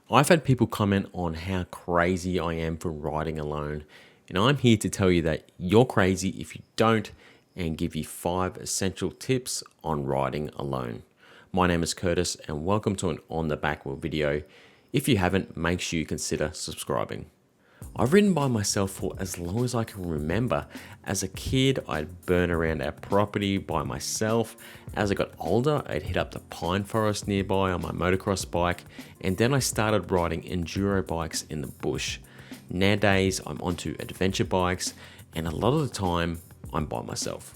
I've had people comment on how crazy I am for riding alone, and I'm here to tell you that you're crazy if you don't and give you 5 essential tips on riding alone. My name is Curtis, and welcome to an On the Backwheel video. If you haven't, make sure you consider subscribing. I've ridden by myself for as long as I can remember. As a kid, I'd burn around our property by myself. As I got older, I'd hit up the pine forest nearby on my motocross bike, and then I started riding enduro bikes in the bush. Nowadays, I'm onto adventure bikes, and a lot of the time, I'm by myself.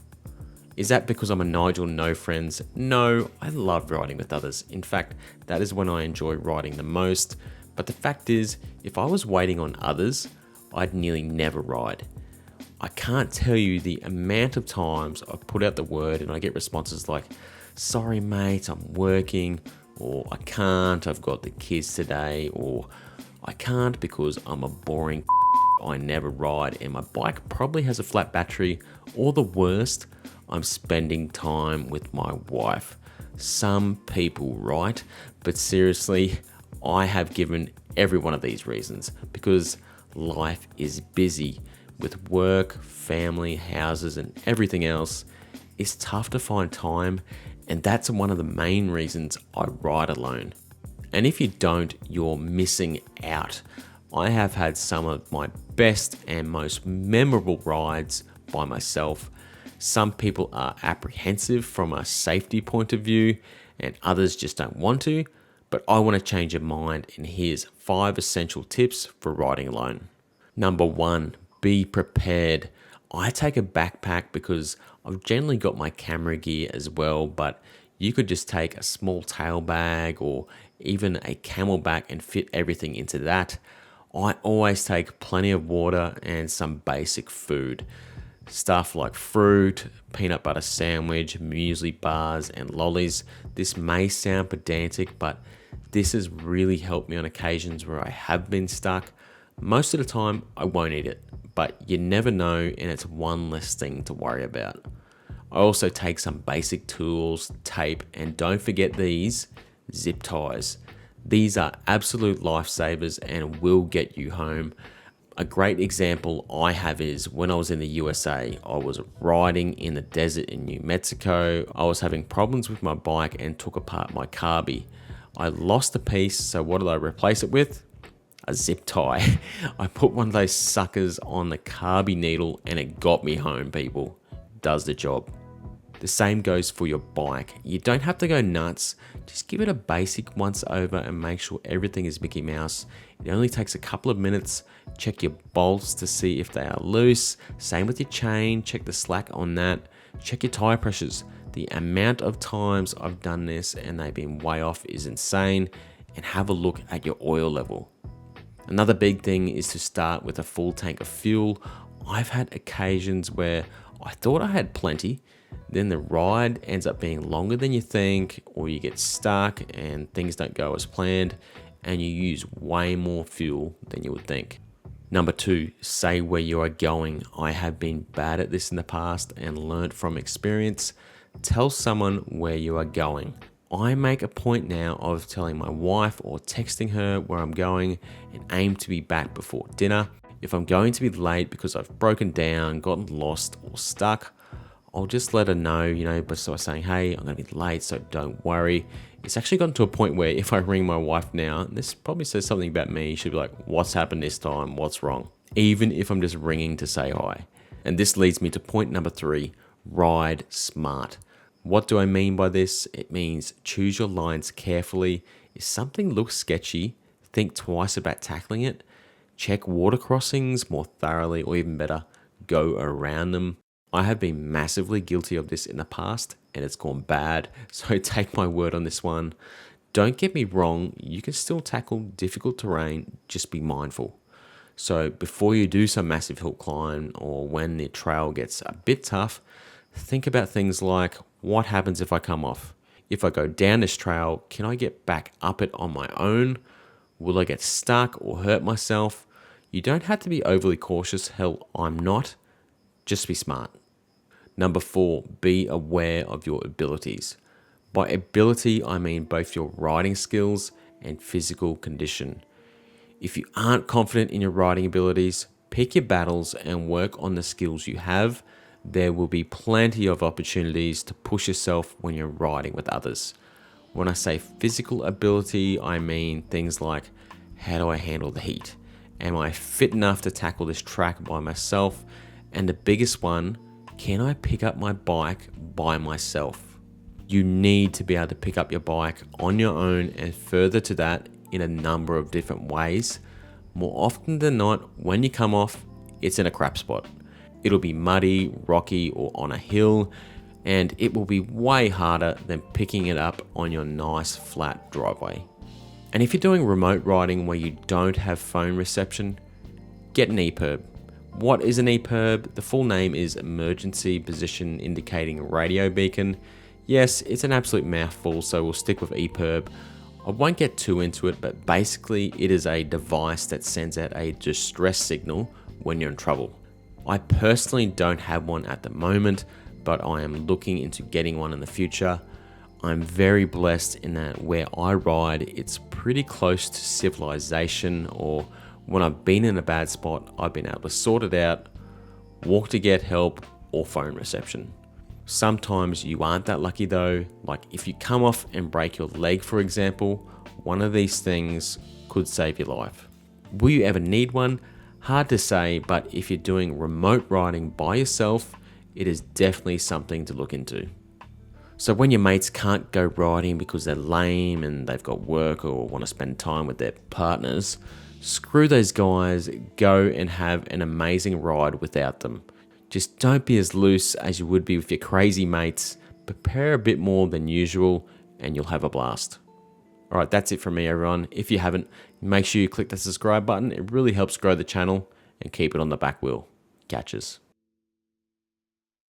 Is that because I'm a Nigel no friends? No, I love riding with others. In fact, that is when I enjoy riding the most. But the fact is, if I was waiting on others, I'd nearly never ride. I can't tell you the amount of times I've put out the word and I get responses like, sorry mate, I'm working, or I can't, I've got the kids today, or I can't because I'm a boring I never ride and my bike probably has a flat battery, or the worst, I'm spending time with my wife. Some people, right? But seriously, I have given every one of these reasons because life is busy with work, family, houses, and everything else. It's tough to find time, and that's one of the main reasons I ride alone. And if you don't, you're missing out. I have had some of my best and most memorable rides by myself. Some people are apprehensive from a safety point of view, and others just don't want to. But I want to change your mind, and here's 5 essential tips for riding alone. Number 1, be prepared. I take a backpack because I've generally got my camera gear as well, but you could just take a small tail bag or even a camelback and fit everything into that. I always take plenty of water and some basic food. Stuff like fruit, peanut butter sandwich, muesli bars, and lollies. This may sound pedantic, but this has really helped me on occasions where I have been stuck. Most of the time, I won't eat it, but you never know, and it's one less thing to worry about. I also take some basic tools, tape, and don't forget these zip ties. These are absolute lifesavers and will get you home. A great example I have is when I was in the USA, I was riding in the desert in New Mexico. I was having problems with my bike and took apart my carby. I lost a piece, so what did I replace it with? A zip tie. I put one of those suckers on the carby needle and it got me home, people. Does the job. The same goes for your bike. You don't have to go nuts. Just give it a basic once over and make sure everything is Mickey Mouse. It only takes a couple of minutes. Check your bolts to see if they are loose. Same with your chain. Check the slack on that. Check your tire pressures. The amount of times I've done this and they've been way off is insane. And have a look at your oil level. Another big thing is to start with a full tank of fuel. I've had occasions where I thought I had plenty. Then the ride ends up being longer than you think, or you get stuck and things don't go as planned, and you use way more fuel than you would think. Number 2, say where you are going. I have been bad at this in the past and learnt from experience. Tell someone where you are going. I make a point now of telling my wife or texting her where I'm going and aim to be back before dinner. If I'm going to be late because I've broken down, gotten lost, or stuck, I'll just let her know, but so saying, hey, I'm going to be late, so don't worry. It's actually gotten to a point where if I ring my wife now, this probably says something about me. She'll be like, what's happened this time? What's wrong? Even if I'm just ringing to say hi. And this leads me to point number 3, ride smart. What do I mean by this? It means choose your lines carefully. If something looks sketchy, think twice about tackling it. Check water crossings more thoroughly, or even better, go around them. I have been massively guilty of this in the past and it's gone bad, so take my word on this one. Don't get me wrong, you can still tackle difficult terrain, just be mindful. So before you do some massive hill climb or when the trail gets a bit tough, think about things like, what happens if I come off? If I go down this trail, can I get back up it on my own? Will I get stuck or hurt myself? You don't have to be overly cautious, hell, I'm not. Just be smart. Number 4, be aware of your abilities. By ability, I mean both your riding skills and physical condition. If you aren't confident in your riding abilities, pick your battles and work on the skills you have. There will be plenty of opportunities to push yourself when you're riding with others. When I say physical ability, I mean things like, how do I handle the heat? Am I fit enough to tackle this track by myself? And the biggest one, can I pick up my bike by myself? You need to be able to pick up your bike on your own, and further to that, in a number of different ways. More often than not, when you come off, it's in a crap spot. It'll be muddy, rocky, or on a hill, and it will be way harder than picking it up on your nice flat driveway. And if you're doing remote riding where you don't have phone reception, get an EPIRB. What is an EPIRB? The full name is Emergency Position Indicating Radio Beacon. Yes, it's an absolute mouthful, so we'll stick with EPIRB. I won't get too into it, but basically it is a device that sends out a distress signal when you're in trouble. I personally don't have one at the moment, but I am looking into getting one in the future. I'm very blessed in that where I ride, it's pretty close to civilization, or when I've been in a bad spot, I've been able to sort it out, walk to get help, or phone reception. Sometimes you aren't that lucky though, like if you come off and break your leg, for example, one of these things could save your life. Will you ever need one? Hard to say, but if you're doing remote riding by yourself, it is definitely something to look into. So when your mates can't go riding because they're lame and they've got work or want to spend time with their partners, screw those guys, go and have an amazing ride without them. Just don't be as loose as you would be with your crazy mates. Prepare a bit more than usual and you'll have a blast. All right, that's it from me, everyone. If you haven't, make sure you click the subscribe button. It really helps grow the channel and keep it on the back wheel. Catches.